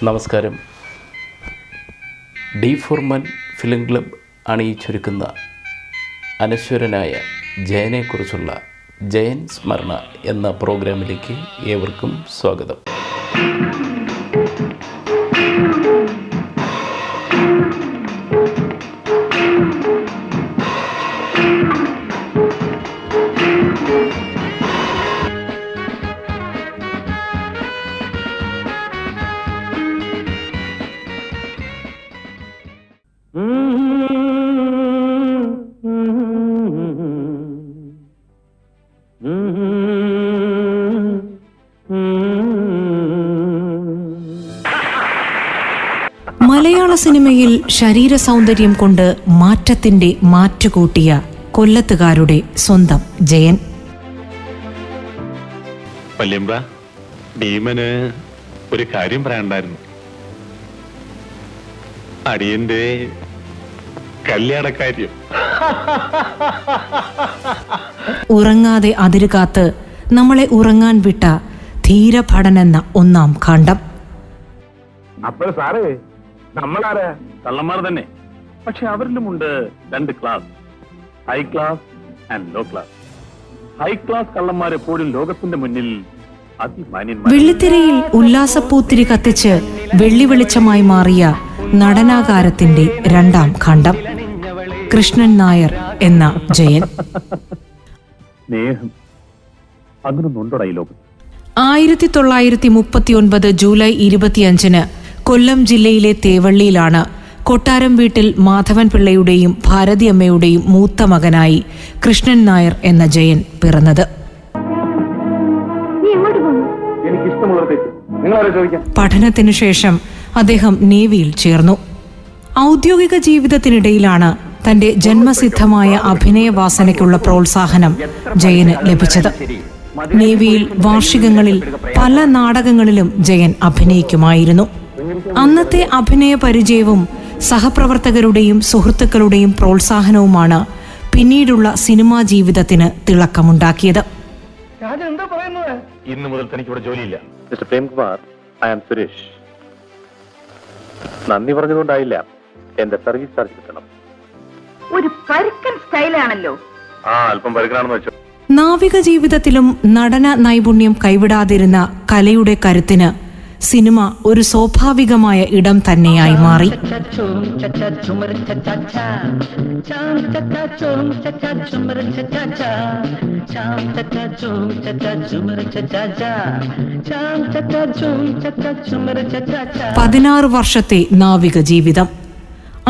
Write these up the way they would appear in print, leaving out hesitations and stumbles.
നമസ്കാരം. D4 film club അണിയിച്ചൊരുക്കുന്ന അനശ്വരനായ ജയനെക്കുറിച്ചുള്ള Jayan സ്മരണ എന്ന പ്രോഗ്രാമിലേക്ക് ഏവർക്കും സ്വാഗതം. മലയാള സിനിമയിൽ ശരീര സൗന്ദര്യം കൊണ്ട് മാറ്റത്തിന്റെ മാറ്റുകൂട്ടിയ കൊല്ലത്തുകാരുടെ സ്വന്തം ജയൻ. വല്യമ്പ്ര, ഭീമന് ഒരു കാര്യം പറയാനുണ്ടായിരുന്നു. അടിയന്റെ കല്യാണക്കാര്യം. ഉറങ്ങാതെ അതിരുകാത്ത് നമ്മളെ ഉറങ്ങാൻ വിട്ട ധീരഭടനെന്ന ഒന്നാം ഖണ്ഡം. അപ്പോൾ സാറേ, നമ്മളാരാ? കള്ളന്മാർ തന്നെ. പക്ഷെ അവരിലുമുണ്ട് രണ്ട് class, high class and low class. High class കള്ളന്മാർ എപ്പോഴും ലോകത്തിന്റെ മുന്നിൽ അതിമാന്യന്മാർ. വെള്ളിത്തിരയിൽ ഉല്ലാസപ്പൂത്തിരി കത്തിച്ച് വെള്ളി വെളിച്ചമായി മാറിയ നടനാകാരത്തിന്റെ രണ്ടാം ഖണ്ഡം, കൃഷ്ണൻ നായർ എന്ന ജയൻ. സ്നേഹം അങ്ങനൊന്നുണ്ടോടാ ഈ ലോകത്ത്? 1939 ജൂലൈ 25 കൊല്ലം ജില്ലയിലെ തേവള്ളിയിലാണ് കൊട്ടാരം വീട്ടിൽ മാധവൻ പിള്ളയുടെയും ഭാരതിയമ്മയുടെയും മൂത്ത മകനായി കൃഷ്ണൻ നായർ എന്ന ജയൻ പിറന്നത്. പഠനത്തിനു ശേഷം അദ്ദേഹം നേവിയിൽ ചേർന്നു. ഔദ്യോഗിക ജീവിതത്തിനിടയിലാണ് തന്റെ ജന്മസിദ്ധമായ അഭിനയവാസനയ്ക്കുള്ള പ്രോത്സാഹനം ജയന് ലഭിച്ചത്. നേവിയിൽ വാർഷികങ്ങളിൽ പല നാടകങ്ങളിലും ജയൻ അഭിനയിക്കുമായിരുന്നു. അന്നത്തെ അഭിനയ പരിചയവും സഹപ്രവർത്തകരുടെയും സുഹൃത്തുക്കളുടെയും പ്രോത്സാഹനവുമാണ് പിന്നീടുള്ള സിനിമാ ജീവിതത്തിന് തിളക്കമുണ്ടാക്കിയത്. ഇന്നു മുതൽ തനിക്കിവിടെ ജോലിയില്ല. Mister Premkumar, I am Suresh. നന്ദി പറഞ്ഞതുകൊണ്ടായില്ല, എന്റെ സർവീസ് ചാർജ് കിട്ടണം. ഒരു പരുക്കൻ സ്റ്റൈലാണല്ലോ. അല്പം പരുക്കനാണെന്ന് വെച്ചോ. നാവിക ജീവിതത്തിലും നടന നൈപുണ്യം കൈവിടാതിരുന്ന കലയുടെ കരുത്തിന് സിനിമ ഒരു സ്വാഭാവികമായ ഇടം തന്നെയായി മാറി. പതിനാറ് വർഷത്തെ നാവിക ജീവിതം.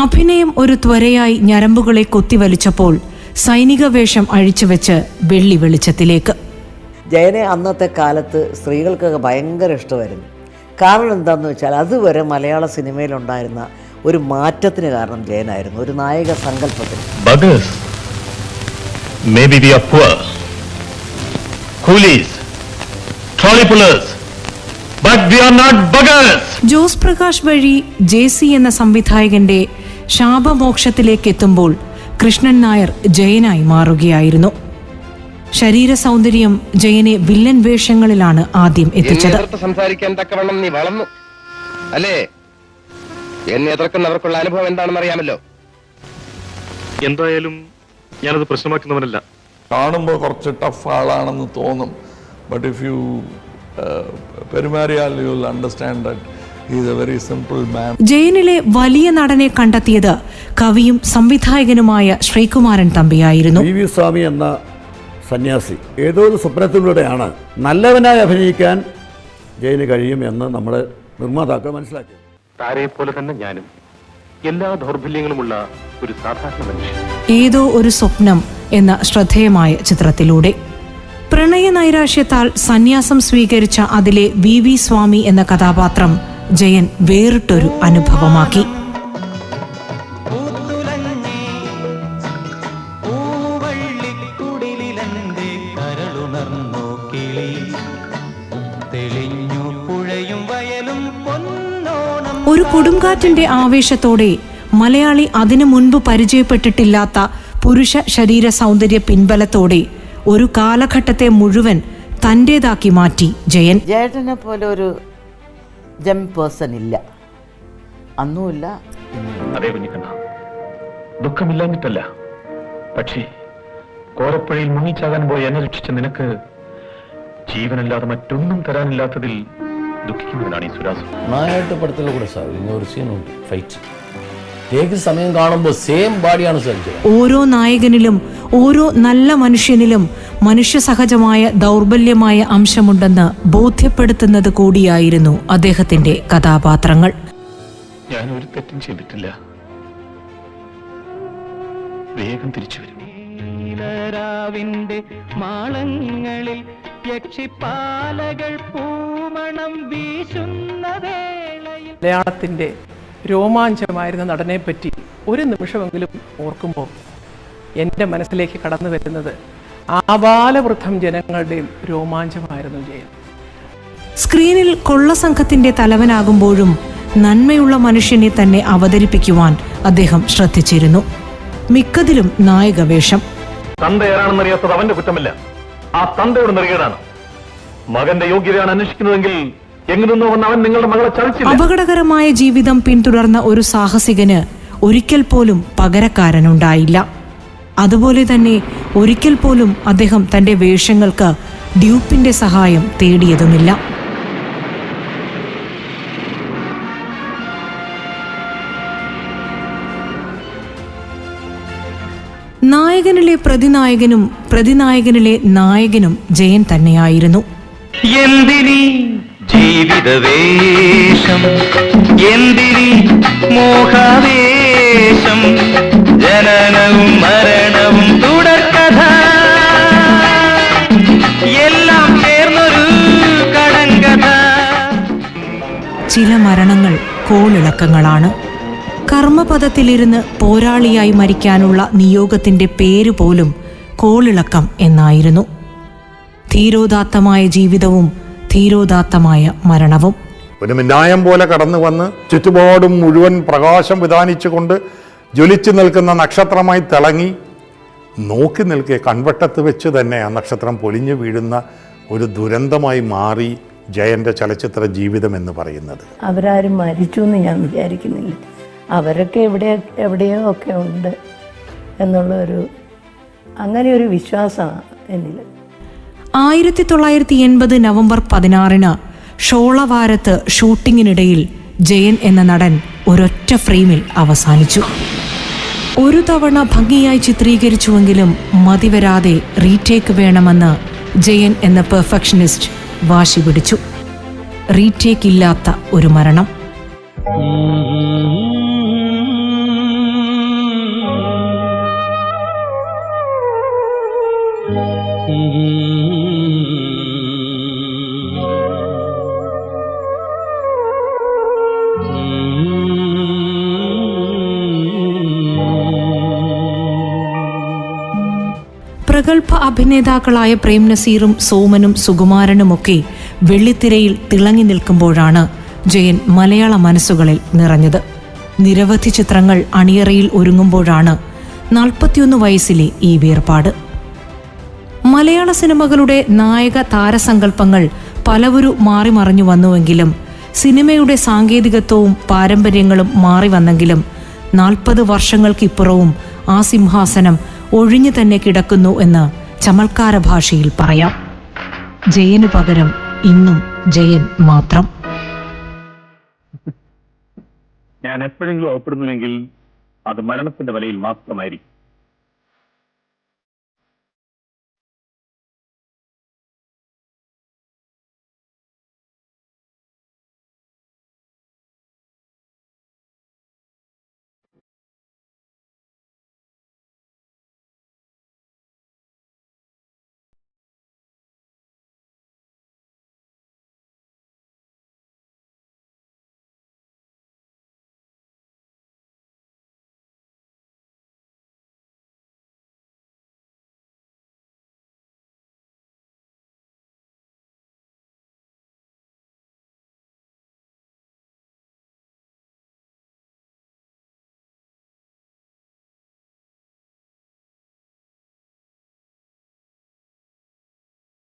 അഭിനയം ഒരു ത്വരയായി ഞരമ്പുകളെ കൊത്തിവലിച്ചപ്പോൾ സൈനിക വേഷം അഴിച്ചുവെച്ച് വെള്ളി വെളിച്ചത്തിലേക്ക്. ജയനെ അന്നത്തെ കാലത്ത് സ്ത്രീകൾക്കൊക്കെ ഭയങ്കര ഇഷ്ടമായിരുന്നു. കാരണം എന്താണെന്ന് വെച്ചാൽ അതുവരെ മലയാള സിനിമയിലുണ്ടായിരുന്ന ഒരു മാറ്റത്തിന് കാരണം ജയനായിരുന്നു, ഒരു നായക സങ്കല്പത്തിന്. ജോസ് പ്രകാശ് വഴി JC എന്ന സംവിധായകന്റെ ശാപമോക്ഷത്തിലേക്ക് എത്തുമ്പോൾ കൃഷ്ണൻ നായർ ജയനായി മാറുകയായിരുന്നു. ശരീര സൗന്ദര്യം ജയനെ വില്ലൻ വേഷങ്ങളിലാണ് ആദ്യം എത്തിച്ചത്. സംസാരിക്കാൻ തക്കവണ്ണം നീ വളർന്നു അല്ലേ? എന്നെ എതിർക്കുന്നവർക്കുള്ള അനുഭവം എന്താണെന്ന് അറിയാമല്ലോ. എന്തായാലും ഞാനത് പ്രശ്നമാക്കുന്നവനല്ല. കാണുമ്പോൾ കുറച്ച് ടഫ് ആളാണെന്ന് തോന്നും, ബട്ട് ഇഫ് യു പെരുമാറിയാൽ you will understand that he is a very simple man. ജയനിലെ വലിയ നടനെ കണ്ടെത്തിയത് കവിയും സംവിധായകനുമായ ശ്രീകുമാരൻ തമ്പിയായിരുന്നു. വി സ്വാമി എന്ന സന്യാസി ഏതോ ഒരു സ്വപ്നത്തിലൂടെയാണ് നല്ലവനായി അഭിനയിക്കാൻ ജയന് കഴിയും എന്ന് നമ്മുടെ നിർമ്മാതാക്കൾ മനസ്സിലാക്കി. താരയെ പോലെ തന്നെ ഞാനും എല്ലാ ദൗർബല്യങ്ങളുമുള്ള ഒരു സാധാരണ മനുഷ്യൻ. ഏതോ ഒരു സ്വപ്നം എന്ന ശ്രദ്ധേയമായ ചിത്രത്തിലൂടെ പ്രണയ നൈരാശ്യത്താൽ സന്യാസം സ്വീകരിച്ച അതിലെ വി സ്വാമി എന്ന കഥാപാത്രം ജയൻ വേറിട്ടൊരു അനുഭവമാക്കി. ഒരു കൊടുങ്കാറ്റിന്റെ ആവേശത്തോടെ മലയാളി അതിനു മുൻപ് പരിചയപ്പെട്ടിട്ടില്ലാത്ത പുരുഷ ശരീര സൗന്ദര്യ പിൻബലത്തോടെ ഒരു കാലഘട്ടത്തെ മുഴുവൻ തന്റേതാക്കി മാറ്റി ജയൻ. ജയേട്ടനെ പോലെ ഒരു ജം പേഴ്സൺ ഇല്ല, അന്നുമില്ല. അതേ കുഞ്ഞിക്കണ്ണ, ദുഃഖമില്ലാഞ്ഞിട്ടല്ല. പക്ഷേ കോരപ്പുഴയിൽ മുങ്ങിച്ചാകാൻ പോയി എന്നെ രക്ഷിച്ച നിനക്ക് ജീവനല്ലാതെ മറ്റൊന്നും തരാനില്ലാത്തതിൽ ദുഃഖിക്കുന്നവനാണ് ഈ സുരാസ്. നായാട്ട് പടത്തിൽ കൂടെ സാർ ഒരു സീനുണ്ട്, ഫൈറ്റ്. ഏക സമയം കാണുമ്പോൾ സെയിം ബോഡിയാണ് സാർ. ഓരോ നായകനിലും ഓരോ നല്ല മനുഷ്യനിലും മനുഷ്യ സഹജമായ ദൗർബല്യമായ അംശമുണ്ടെന്ന് ബോധ്യപ്പെടുത്തുന്നത് കൂടിയായിരുന്നു അദ്ദേഹത്തിന്റെ കഥാപാത്രങ്ങൾ. ഞാൻ ഒരു തെറ്റും ചെയ്തിട്ടില്ല. വേഗം തിരിച്ചു വരും. മാളങ്ങളിൽ യക്ഷിപ്പാലകൾ പൂമണം വീശുന്ന വേളയിൽ മലയാളത്തിൻ്റെ രോമാഞ്ചമായിരുന്ന നടനെപ്പറ്റി ഒരു നിമിഷമെങ്കിലും ഓർക്കുമ്പോൾ എൻ്റെ മനസ്സിലേക്ക് കടന്നു വരുന്നത് ആബാലവൃദ്ധം ജനങ്ങളുടെയും രോമാഞ്ചമായിരുന്നു ജയൻ. സ്ക്രീനിൽ കൊള്ളസംഘത്തിന്റെ തലവനാകുമ്പോഴും നന്മയുള്ള മനുഷ്യനെ തന്നെ അവതരിപ്പിക്കുവാൻ അദ്ദേഹം ശ്രദ്ധിച്ചിരുന്നു. മിക്കതിലും നായകവേഷം. തന്തയാരാണെന്നറിയാത്തത് അവന്റെ കുറ്റമല്ല, ആ തന്തയുടെ നെറുകേടാണ്. മകന്റെ യോഗ്യതയാണ് അന്വേഷിക്കുന്നതെങ്കിൽ എങ്ങനെന്നോ വന്ന് അവൻ നിങ്ങളുടെ മകളെ ചതിച്ചില്ല. അപകടകരമായ ജീവിതം പിന്തുടർന്ന ഒരു സാഹസികന് ഒരിക്കൽ പോലും പകരക്കാരനുണ്ടായില്ല. അതുപോലെ തന്നെ ഒരിക്കൽ പോലും അദ്ദേഹം തന്റെ വേഷങ്ങൾക്ക് ഡ്യൂപ്പിന്റെ സഹായം തേടിയതുമില്ല. നായകനിലെ പ്രതിനായകനും പ്രതിനായകനിലെ നായകനും ജയൻ തന്നെയായിരുന്നു. എന്തിനീ ജീവിതവേഷം, എന്തിനീ മോഹവേഷം, ജനനവും മരണവും തുടർക്കഥ, എല്ലാം ചേർന്നൊരു കടങ്കഥ. ചില മരണങ്ങൾ കോളിളക്കങ്ങളാണ്. കർമ്മപദത്തിലിരുന്ന് പോരാളിയായി മരിക്കാനുള്ള നിയോഗത്തിന്റെ പേര് പോലും കോളിളക്കം എന്നായിരുന്നു. ധീരോദാത്തമായ ജീവിതവും ധീരോദാത്തമായ മരണവും. ഒരു മിന്നായം പോലെ കടന്നു വന്ന് ചുറ്റുപാടും മുഴുവൻ പ്രകാശം വിധാനിച്ചുകൊണ്ട് ജ്വലിച്ചു നിൽക്കുന്ന നക്ഷത്രമായി തിളങ്ങി നോക്കി നിൽക്കെ കൺവട്ടത്ത് വെച്ച് തന്നെ ആ നക്ഷത്രം പൊലിഞ്ഞു വീഴുന്ന ഒരു ദുരന്തമായി മാറി ജയന്റെ ചലച്ചിത്ര ജീവിതം എന്ന് പറയുന്നത്. അവരാരും മരിച്ചു എന്ന് ഞാൻ വിചാരിക്കുന്നില്ല. അവരൊക്കെ എവിടെയോ ഒക്കെ ഉണ്ട് എന്നുള്ളൊരു അങ്ങനെ ഒരു വിശ്വാസമാണ് എന്നിൽ. 1980 നവംബർ 16 ഷോളവാരത്ത് ഷൂട്ടിങ്ങിനിടയിൽ ജയൻ എന്ന നടൻ ഒരൊറ്റ ഫ്രെയിമിൽ അവസാനിച്ചു. ഒരു തവണ ഭംഗിയായി ചിത്രീകരിച്ചുവെങ്കിലും മതിവരാതെ റീടേക്ക് വേണമെന്ന് ജയൻ എന്ന പെർഫെക്ഷനിസ്റ്റ് വാശി പിടിച്ചു. റീടേക്ക് ഇല്ലാത്ത ഒരു മരണം. പ്രഗത്ഭ അഭിനേതാക്കളായ പ്രേം നസീറും സോമനും സുകുമാരനുമൊക്കെ വെള്ളിത്തിരയിൽ തിളങ്ങി നിൽക്കുമ്പോഴാണ് ജയൻ മലയാള മനസ്സുകളിൽ നിറഞ്ഞത്. നിരവധി ചിത്രങ്ങൾ അണിയറയിൽ ഒരുങ്ങുമ്പോഴാണ് 41 വയസ്സിലെ ഈ വേർപാട്. മലയാള സിനിമകളുടെ നായക താരസങ്കല്പങ്ങൾ പലവരും മാറിമറിഞ്ഞു വന്നുവെങ്കിലും സിനിമയുടെ സാങ്കേതികത്വവും പാരമ്പര്യങ്ങളും മാറി വന്നെങ്കിലും 40 വർഷങ്ങൾക്കിപ്പുറവും ആ സിംഹാസനം ഒഴിഞ്ഞു തന്നെ കിടക്കുന്നു എന്ന് ചമൽക്കാര ഭാഷയിൽ പറയാം. ജയനു പകരം ഇന്നും ജയൻ മാത്രം. ഞാൻ എപ്പോഴെങ്കിലും അകപ്പെടുന്നുവെങ്കിൽ അത് മരണത്തിന്റെ വലയിൽ മാത്രമായിരിക്കും.